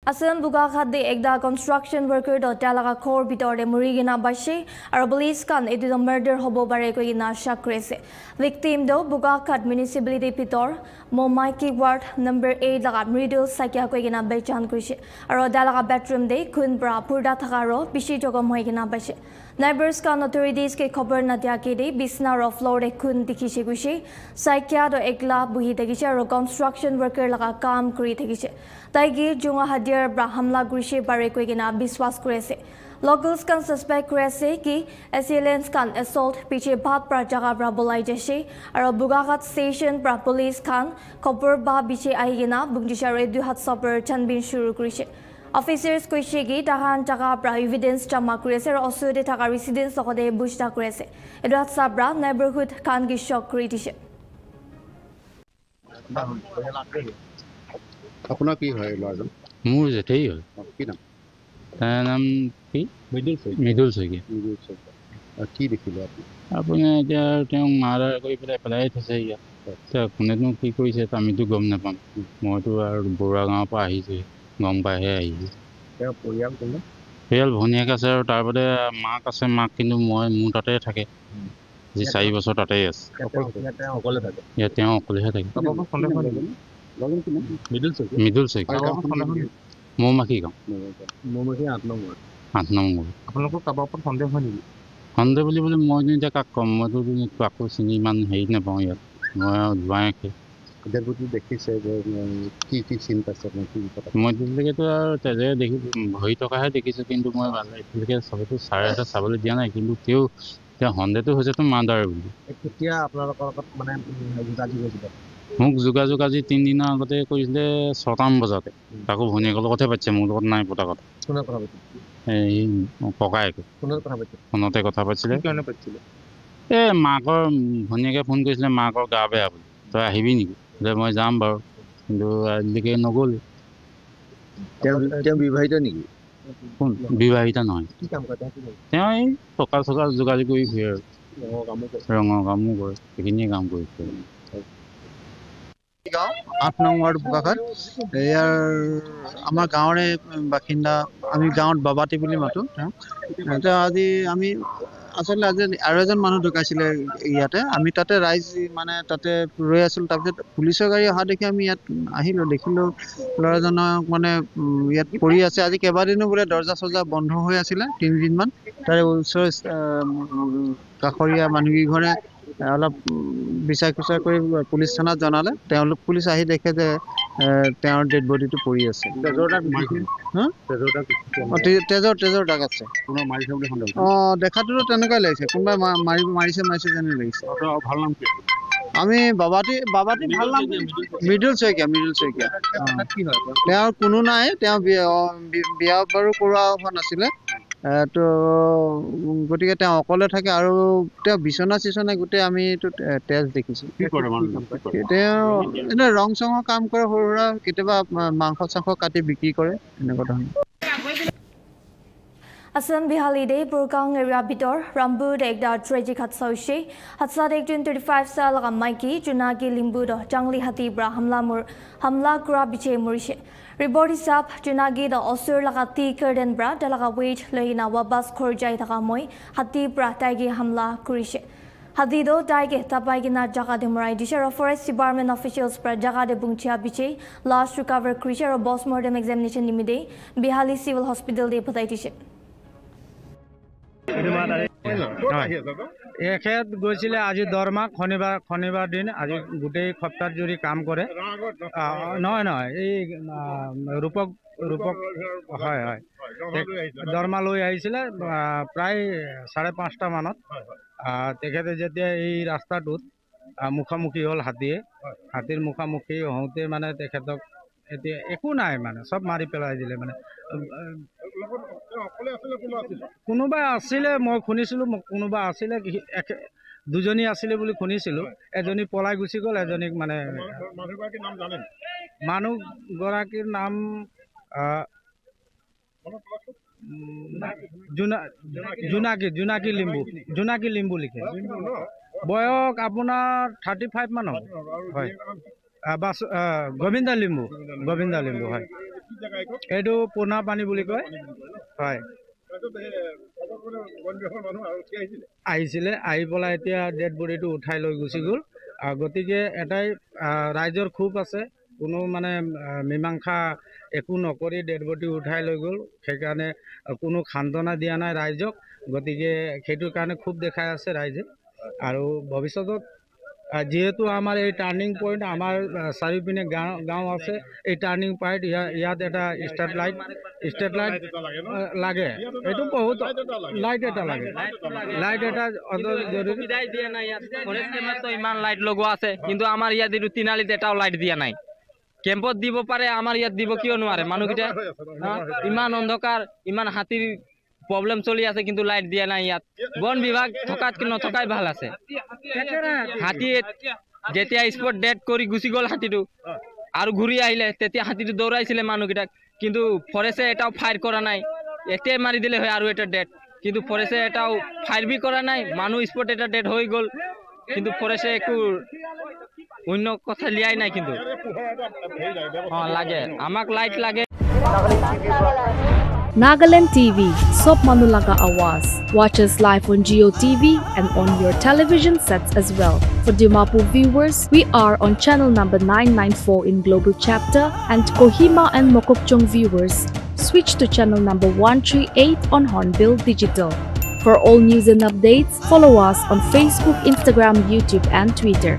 Asan buga khade ekda construction worker do talaga khor bitore murigina bashi ar police kan edu murder hobo bare ko ina shak krese victim do buga khat municipality pitor momaiki ward number 8 laga middle sakya ko ina bechan krise ar dalaga bedroom de kun bra purda thakaro bishi jogom hoigina bashi neighbors kan authorities ke khabar na dia ke de bisna ro floor de kun dikhise gushi sakya do ekla buhi degise ar construction worker laga kam kri thegise taigi junga hadir brahamla grishe bare ko gina biswas krese locals kan suspect krese ki assailants kan assault piche bhat pra jaga bra bolai jese aro bugagat station pra police kan khobor ba biche aigina bungjisha redu hat sabar chanbin shuru krise officers koise gi tahan jaga pra evidence jama krese aro osode thaka residents lokode bushta krese edu hat sabra neighborhood kan gi shock kritise अपना की है लाजम मुझे जेठे है की नाम नाम की middle से की देखिले আপুনি এতিয়া তেওঁ মাৰা কৰি পেলাই থৈছে ইয়াত এতিয়া কোনেনো কি কৰিছে আমিতো গম নাপাম মইতো আৰু বৰুৱা গাঁৱৰ পৰা আহিছোঁ গম পাইহে আহিছোঁ তেওঁ পৰিয়াল কোনে পৰিয়াল ভনীয়েক আছে আৰু তাৰ বাদে মাক আছে মাক কিন্তু মোৰ তাতে থাকে যি 4 বছৰ তাতেই আছে তেওঁ অকলে থাকে ইয়াত তেওঁ অকলেহে থাকে মিডল চেক মৌমাখি গাঁও মৌমাখি 8 নম্বৰ আপোনালোকৰ কাৰোবাৰ ওপৰত সন্দেহ হয় নেকি সন্দেহ বুলিবলৈ মই এতিয়া কাক কম মইতো কাকো চিনি ইমান হেৰি নাপাওঁ ইয়াত মই যোৱাকৈ দেৱতী দেখিছে যে কি চিন্তা আছে মই এতিয়ালৈকেতো আৰু তেজে দেখি ভৰি থকাহে দেখিছোঁ কিন্তু মই এতিয়ালৈকে চবেতো চাৰে চাবলৈ দিয়া নাই কিন্তু তেওঁ সন্দেহটো হৈছেতো মাদাৰ বুলি কেতিয়া আপোনালোকৰ লগত মানে যোগাযোগ হৈছিল মোক যোগাযোগ আজি 3 দিনৰ আগতে কৰিছিলে 6টামান বজাতে তাকো ভনীয়েকৰ লগতহে পাতিছে মোৰ লগত নাই পতা কথা কোনে কথা পাতিছে এই ককায়েকে ফোনতে কথা পাতিছিলে এই মাকৰ ভনীয়েকে ফোন কৰিছিলে মাকৰ গা বেয়া বুলি তই আহিবি নেকি যে মই যাম বাৰু কিন্তু আজিলৈকে নগ'ল তেওঁ বিবাহিত নেকি কোন বিবাহিত নহয় তেওঁ এই টকা চকা যোগাযোগ কৰি ফুৰে আৰু ৰঙৰ কামো কৰে সেইখিনিয়ে কাম কৰিছে 8 নং ওয়াৰ্ড বুকাখাত ইয়াৰ আমাৰ গাঁৱৰে বাসিন্দা আমি গাঁৱত বাবাতি বুলি মাতো তেওঁ আজি আমি আসলে আজি আৰু এজন মানুহ ঢুকাইছিলে ইয়াতে আমি তাতে ৰাইজ মানে তাতে ৰৈ আছিল তাৰপিছত পুলিচৰ গাড়ী অহা দেখি আমি ইয়াত আহিলো দেখিলো ল'ৰাজনক মানে ইয়াত পৰি আছে আজি কেইবাদিনো বোলে দৰ্জা চৰ্জা বন্ধ হৈ আছিলে 3 দিন মান তাৰে ওচৰ কাষৰীয়া মানুহঘৰে অলপ বিচাৰ খুচাৰ কৰি পুলিচ থানাত জনালে তেওঁলোক পুলিচ আহি দেখে যে তেওঁৰ ডেড বডিটো পৰি আছে তেজৰ দাগ আছে দেখাটোতো তেনেকুৱাই লাগিছে কোনোবাই মাৰিছে যেনে লাগিছে আমি বাবাতি ভাল নাম মৃদুল শইকীয়া তেওঁৰ কোনো নাই তেওঁ বিয়া বাৰু কৰোৱা হোৱা নাছিলে তো গতিকে তেওঁ অকলে থাকে আৰু তেওঁ বিছনা চিছনা গোটেই আমি তেজ দেখিছো তেওঁ এনে ৰং চঙৰ কাম কৰে সৰু সুৰা কেতিয়াবা মাংস চাংস কাটি বিক্ৰী কৰে এনেকুৱা ধৰণৰ Assam Bihali de Burkang area bitor Rambud ekda tragic hatsaushi hatsad ekjun 35 sal laga maiki junagi limbu do jangli hati bra hamla kura biche murishe report hisab junagi da osur laga ti kerden bra dalaga wait leina wabas khorjai thaka moi hati bra taigi hamla kurishe hadi do taige tapai gina jaga de murai dishe forest department officials pra jaga de bungchia biche last recover kurishe ro postmortem examination nimide Bihali civil hospital de patai dishe এখেত গৈছিলে আজি দৰমা শনিবাৰ দিন আজি গোটেই সপ্তাহ জুৰি কাম কৰে নহয় এই ৰূপক হয় দৰমা লৈ আহিছিলে প্ৰায় 5:30টা মানত তেখেতে যেতিয়া এই ৰাস্তাটোত মুখামুখি হ'ল হাতীৰ মুখামুখি হওঁতে মানে তেখেতক এতিয়া একো নাই মানে সব মাৰি পেলাই দিলে মানে কোনোবা আছিলে মই শুনিছিলোঁ কোনোবা আছিলে দুজনী আছিলে বুলি শুনিছিলোঁ এজনী পলাই গুচি গ'ল এজনীক মানে মানুহগৰাকীৰ নাম জোনাকী লিম্বু লিখে বয়স আপোনাৰ 35 মান হ'ব হয় গোবিন্দা লিম্বু হয় এইটো পোনা পানী বুলি কয় হয় আহিছিলে আহি পেলাই এতিয়া ডেড বডিটো উঠাই লৈ গুচি গ'ল গতিকে এটাই ৰাইজৰ খুব আছে কোনো মানে মীমাংসা একো নকৰি ডেড বডি উঠাই লৈ গ'ল সেইকাৰণে কোনো খান্তনা দিয়া নাই ৰাইজক গতিকে সেইটোৰ কাৰণে খুব দেখাই আছে ৰাইজে আৰু ভৱিষ্যতত যেহেতু আমাৰ এই টাৰ্ণিং পইণ্ট আমাৰ চাৰিওপিনে গাঁও আছে এই টাৰ্ণিং পইণ্ট ইয়াত এটা ষ্ট্ৰীট লাইট লাগে এইটো বহুত লাইট এটা লাগে লাইট এটা জৰুৰী ইমান লাইট লগোৱা আছে কিন্তু আমাৰ ইয়াত এইটো তিনালিত এটাও লাইট দিয়া নাই কেম্পত দিব পাৰে আমাৰ ইয়াত দিব কিয় নোৱাৰে মানুহকেইটা ইমান অন্ধকাৰ ইমান হাতীৰ প্ৰব্লেম চলি আছে কিন্তু লাইট দিয়া নাই ইয়াত বন বিভাগ থকাতকৈ নথকাই ভাল আছে হাতী যেতিয়া স্পট ডেড কৰি গুচি গ'ল হাতীটো আৰু ঘূৰি আহিলে তেতিয়া হাতীটো দৌৰাইছিলে মানুহকেইটাক কিন্তু ফৰেষ্টে এটাও ফায়াৰ কৰা নাই এতিয়াই মাৰি দিলে হয় আৰু এটা ডেড কিন্তু ফৰেষ্টে এটাও ফায়াৰ বি কৰা নাই মানুহ স্পট এটা ডেড হৈ গ'ল কিন্তু ফৰেষ্টে একো অন্য কথা লিয়াই নাই কিন্তু লাগে আমাক লাইট লাগে Nagaland TV, Sop Manulaga Awas. Watch us live on Geo TV and on your television sets as well. For Dimapur viewers, we are on channel number 994 in Global Chapter, and Kohima and Mokokchung viewers, switch to channel number 138 on Hornbill Digital. For all news and updates, follow us on Facebook, Instagram, YouTube and Twitter.